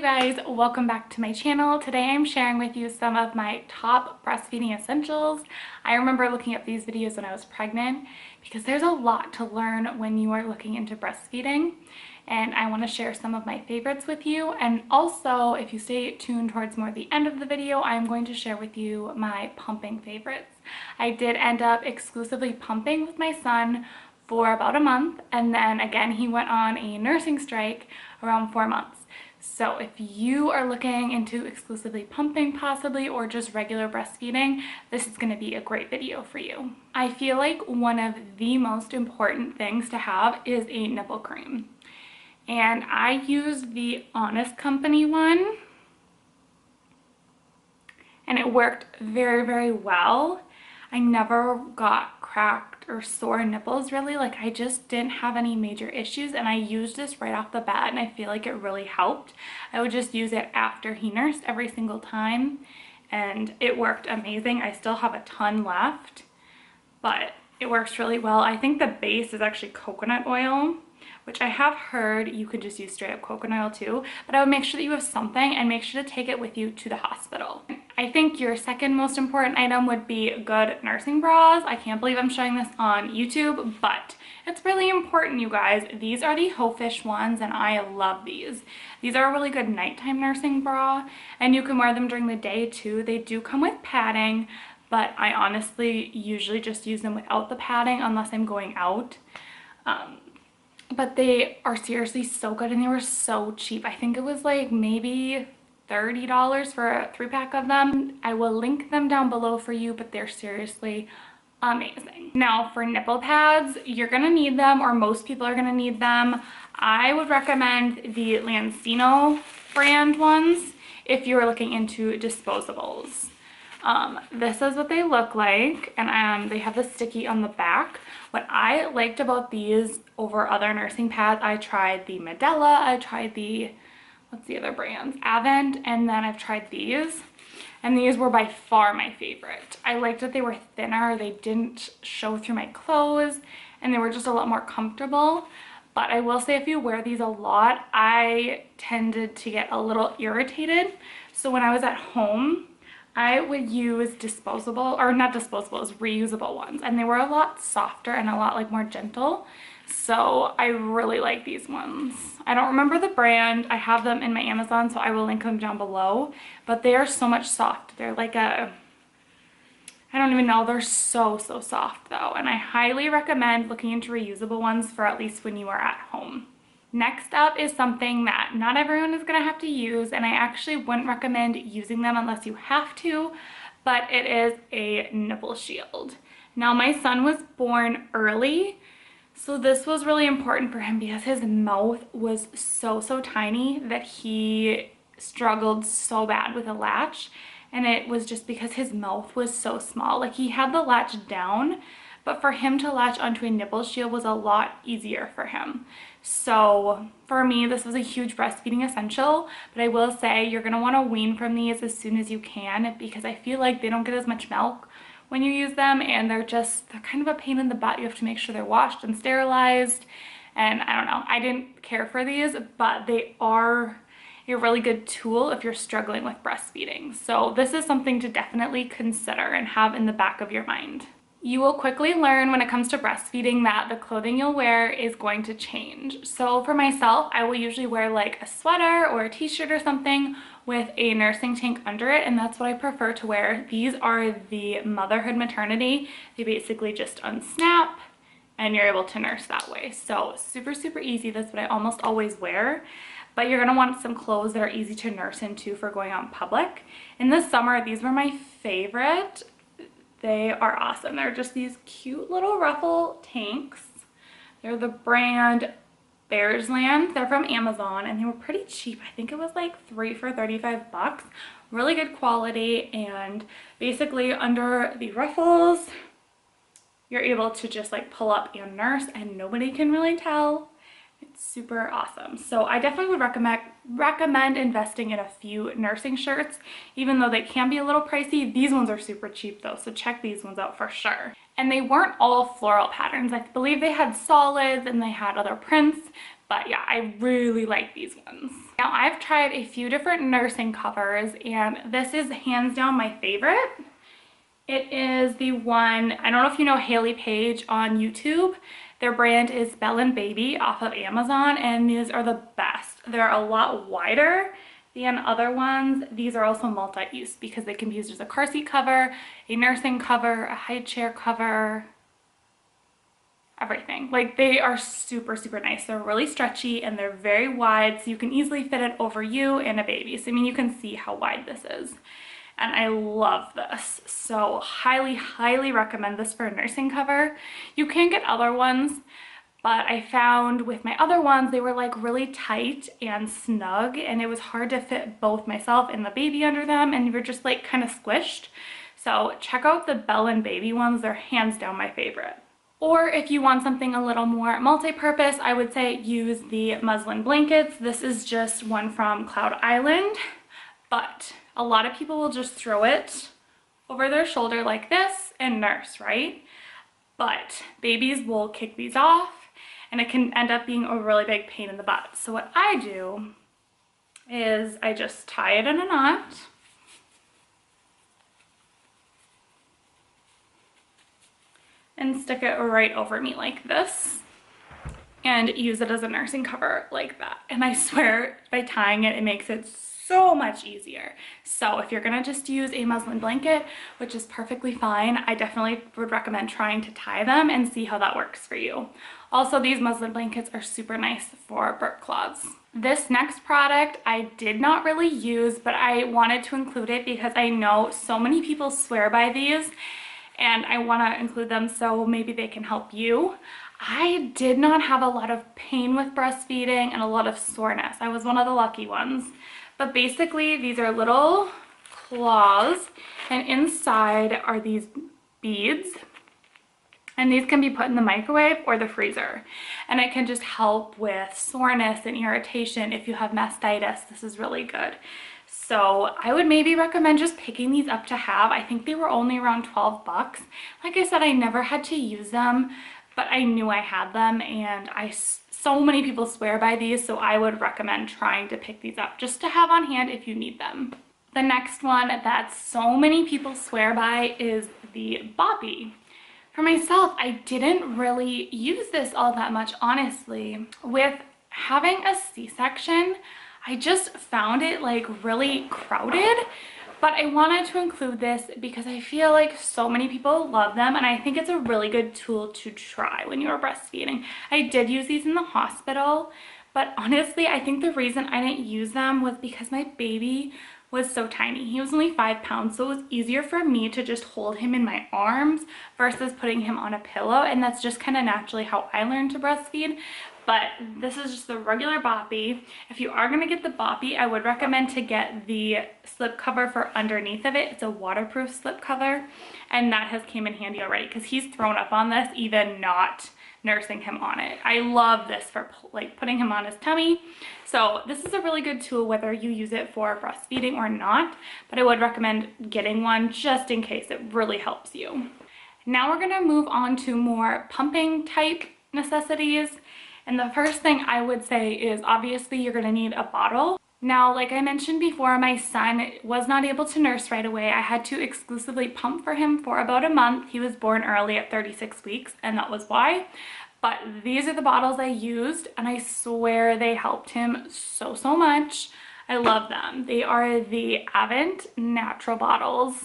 you guys, welcome back to my channel. Today I'm sharing with you some of my top breastfeeding essentials. I remember looking up these videos when I was pregnant because there's a lot to learn when you are looking into breastfeeding, and I want to share some of my favorites with you. And also, if you stay tuned towards more the end of the video, I'm going to share with you my pumping favorites. I did end up exclusively pumping with my son for about a month, and then again he went on a nursing strike around 4 months. So if you are looking into exclusively pumping possibly, or just regular breastfeeding, this is going to be a great video for you. I feel like one of the most important things to have is a nipple cream, and I use the Honest Company one, and it worked very well. I never got cracked or sore nipples really. Like, I just didn't have any major issues, and I used this right off the bat and I feel like it really helped. I would just use it after he nursed every single time and it worked amazing. I still have a ton left, but it works really well. I think the base is actually coconut oil, which I have heard you could just use straight up coconut oil too, but I would make sure that you have something and make sure to take it with you to the hospital. I think your second most important item would be good nursing bras. I can't believe I'm showing this on YouTube, but it's really important, you guys. These are the Hofish ones, and I love these. These are a really good nighttime nursing bra, and you can wear them during the day too. They do come with padding, but I honestly usually just use them without the padding unless I'm going out. But they are seriously so good, and they were so cheap. I think it was like maybe $30 for a 3-pack of them. I will link them down below for you, but they're seriously amazing. Now for nipple pads, you're gonna need them, or most people are gonna need them. I would recommend the Lancino brand ones if you're looking into disposables. This is what they look like, and they have the sticky on the back. What I liked about these over other nursing pads, I tried the Medela, I tried the, what's the other brands? Avent, and then I've tried these. And these were by far my favorite. I liked that they were thinner, they didn't show through my clothes, and they were just a lot more comfortable. But I will say, if you wear these a lot, I tended to get a little irritated. So when I was at home, I would use disposable, or not disposables, reusable ones, and they were a lot softer and a lot like more gentle. So I really like these ones. I don't remember the brand. I have them in my Amazon, so I will link them down below, but they are so much soft. They're like I don't even know, they're so soft though, and I highly recommend looking into reusable ones for at least when you are at home. Next up is something that not everyone is going to have to use, and I actually wouldn't recommend using them unless you have to, but it is a nipple shield. Now my son was born early, so this was really important for him because his mouth was so tiny that he struggled so bad with a latch, and it was just because his mouth was so small. Like, he had the latch down, but for him to latch onto a nipple shield was a lot easier for him. So for me, this was a huge breastfeeding essential, but I will say you're going to want to wean from these as soon as you can, because I feel like they don't get as much milk when you use them, and they're kind of a pain in the butt. You have to make sure they're washed and sterilized, and I don't know, I didn't care for these, but they are a really good tool if you're struggling with breastfeeding. So this is something to definitely consider and have in the back of your mind. You will quickly learn when it comes to breastfeeding that the clothing you'll wear is going to change. So for myself, I will usually wear like a sweater or a t-shirt or something with a nursing tank under it, and that's what I prefer to wear. These are the Motherhood Maternity. They basically just unsnap and you're able to nurse that way. So super easy. That's what I almost always wear. But you're gonna want some clothes that are easy to nurse into for going out in public. In the summer, these were my favorite. They are awesome. They're just these cute little ruffle tanks. They're the brand Bearsland. They're from Amazon, and they were pretty cheap. I think it was like 3 for 35 bucks. Really good quality, and basically under the ruffles, you're able to just like pull up and nurse, and nobody can really tell. It's super awesome. So I definitely would recommend investing in a few nursing shirts, even though they can be a little pricey. These ones are super cheap though, so check these ones out for sure. And they weren't all floral patterns. I believe they had solids and they had other prints, But yeah, I really like these ones. Now I've tried a few different nursing covers and this is hands down my favorite. It is the one, I don't know if you know Haley Page on YouTube. Their brand is Belle and Baby off of Amazon, and these are the best. They're a lot wider than other ones. These are also multi-use because they can be used as a car seat cover, a nursing cover, a high chair cover, everything. Like, they are super, super nice. They're really stretchy and they're very wide, so you can easily fit it over you and a baby. So I mean, you can see how wide this is. And I love this. So highly, highly recommend this for a nursing cover. You can get other ones, but I found with my other ones, they were like really tight and snug, and it was hard to fit both myself and the baby under them, and you were just like kind of squished. So check out the Belle and Baby ones. They're hands down my favorite. Or if you want something a little more multi-purpose, I would say use the muslin blankets. This is just one from Cloud Island, but a lot of people will just throw it over their shoulder like this and nurse, right? But babies will kick these off and it can end up being a really big pain in the butt. So what I do is I just tie it in a knot. And stick it right over me like this and use it as a nursing cover like that. And I swear by tying it, it makes it so much easier. So if you're gonna just use a muslin blanket, which is perfectly fine, I definitely would recommend trying to tie them and see how that works for you. Also, these muslin blankets are super nice for burp cloths. This next product I did not really use, but I wanted to include it because I know so many people swear by these and I want to include them so maybe they can help you. I did not have a lot of pain with breastfeeding and a lot of soreness. I was one of the lucky ones. But basically these are little claws and inside are these beads. And these can be put in the microwave or the freezer. And it can just help with soreness and irritation if you have mastitis. This is really good. So I would maybe recommend just picking these up to have. I think they were only around 12 bucks. Like I said, I never had to use them, but I knew I had them, and so many people swear by these, so I would recommend trying to pick these up just to have on hand if you need them. The next one that so many people swear by is the Boppy. For myself, I didn't really use this all that much, honestly. With having a C-section, I just found it like really crowded, but I wanted to include this because I feel like so many people love them, and I think it's a really good tool to try when you're breastfeeding. I did use these in the hospital, but honestly, I think the reason I didn't use them was because my baby was so tiny. He was only 5 pounds, so it was easier for me to just hold him in my arms versus putting him on a pillow, and that's just kind of naturally how I learned to breastfeed. But this is just the regular Boppy. If you are going to get the Boppy, I would recommend to get the slip cover for underneath of it. It's a waterproof slip cover, and that has came in handy already because he's thrown up on this even not nursing him on it. I love this for like putting him on his tummy. So this is a really good tool whether you use it for breastfeeding or not, but I would recommend getting one just in case. It really helps you. Now we're going to move on to more pumping type necessities. And the first thing I would say is obviously you're going to need a bottle. Now, like I mentioned before, my son was not able to nurse right away. I had to exclusively pump for him for about a month. He was born early at 36 weeks, and that was why. But these are the bottles I used, and I swear they helped him so, so much. I love them. They are the Avent Natural bottles,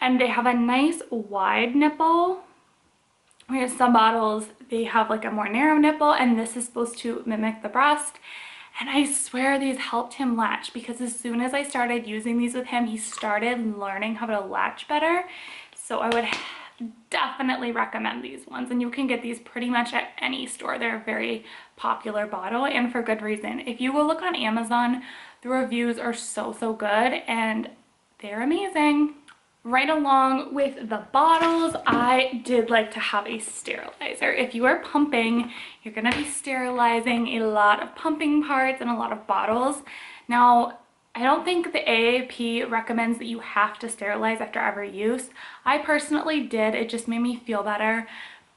and they have a nice wide nipple. Whereas some bottles, they have like a more narrow nipple, and this is supposed to mimic the breast. And I swear these helped him latch, because as soon as I started using these with him, he started learning how to latch better. So I would definitely recommend these ones, and you can get these pretty much at any store. They're a very popular bottle, and for good reason. If you will look on Amazon, the reviews are so, so good, and they're amazing. Right along with the bottles, I did like to have a sterilizer. If you are pumping, you're going to be sterilizing a lot of pumping parts and a lot of bottles. Now, I don't think the AAP recommends that you have to sterilize after every use. I personally did. It just made me feel better.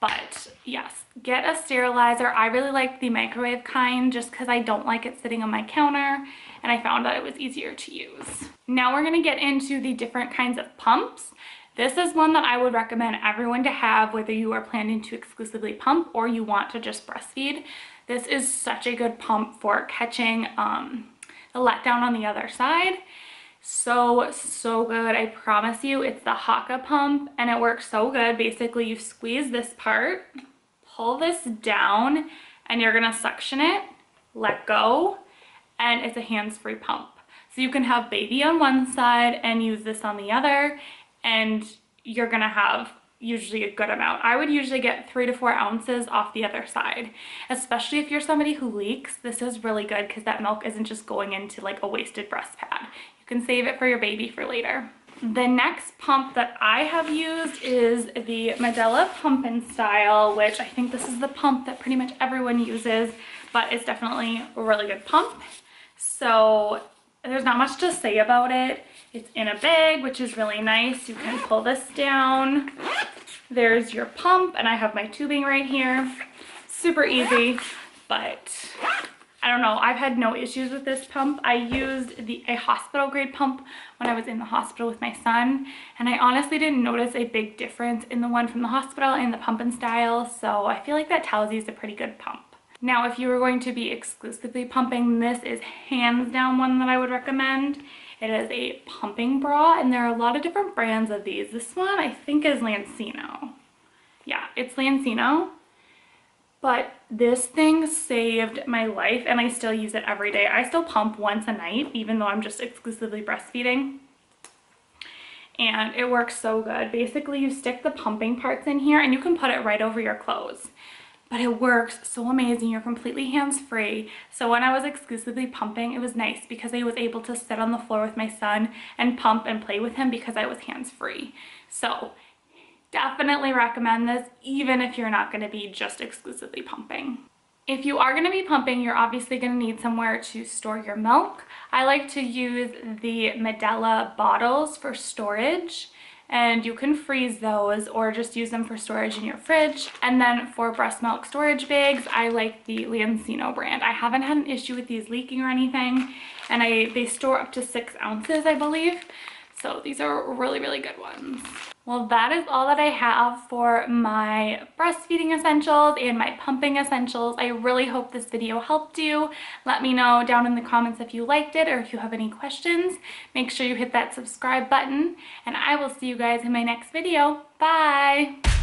But yes, get a sterilizer. I really like the microwave kind just because I don't like it sitting on my counter, and I found that it was easier to use. Now we're gonna get into the different kinds of pumps. This is one that I would recommend everyone to have, whether you are planning to exclusively pump or you want to just breastfeed. This is such a good pump for catching the letdown on the other side. So good. I promise you, it's the Haka pump, and it works so good. Basically, you squeeze this part, pull this down, and you're gonna suction it, let go, and it's a hands-free pump. So you can have baby on one side and use this on the other, and you're gonna have usually a good amount. I would usually get 3 to 4 ounces off the other side, especially if you're somebody who leaks. This is really good because that milk isn't just going into like a wasted breast pad. You can save it for your baby for later. The next pump that I have used is the Medela Pump and Style, which I think this is the pump that pretty much everyone uses, but it's definitely a really good pump. So there's not much to say about it. It's in a bag, which is really nice. You can pull this down. There's your pump, and I have my tubing right here. Super easy, but I don't know. I've had no issues with this pump. I used a hospital grade pump when I was in the hospital with my son, and I honestly didn't notice a big difference in the one from the hospital and the Pump and Style, so I feel like that tells you it's a pretty good pump. Now, if you were going to be exclusively pumping, this is hands down one that I would recommend. It is a pumping bra, and there are a lot of different brands of these. This one I think is Lancino. Yeah, it's Lancino. But this thing saved my life, and I still use it every day. I still pump once a night, even though I'm just exclusively breastfeeding. And it works so good. Basically, you stick the pumping parts in here, and you can put it right over your clothes. But it works so amazing. You're completely hands-free. So when I was exclusively pumping, it was nice because I was able to sit on the floor with my son and pump and play with him because I was hands-free. So definitely recommend this, even if you're not going to be just exclusively pumping. If you are going to be pumping, you're obviously going to need somewhere to store your milk. I like to use the Medela bottles for storage, and you can freeze those or just use them for storage in your fridge. And then for breast milk storage bags, I like the Lancino brand. I haven't had an issue with these leaking or anything, and they store up to 6 ounces, I believe. So these are really, really good ones. Well, that is all that I have for my breastfeeding essentials and my pumping essentials. I really hope this video helped you. Let me know down in the comments if you liked it or if you have any questions. Make sure you hit that subscribe button, and I will see you guys in my next video. Bye!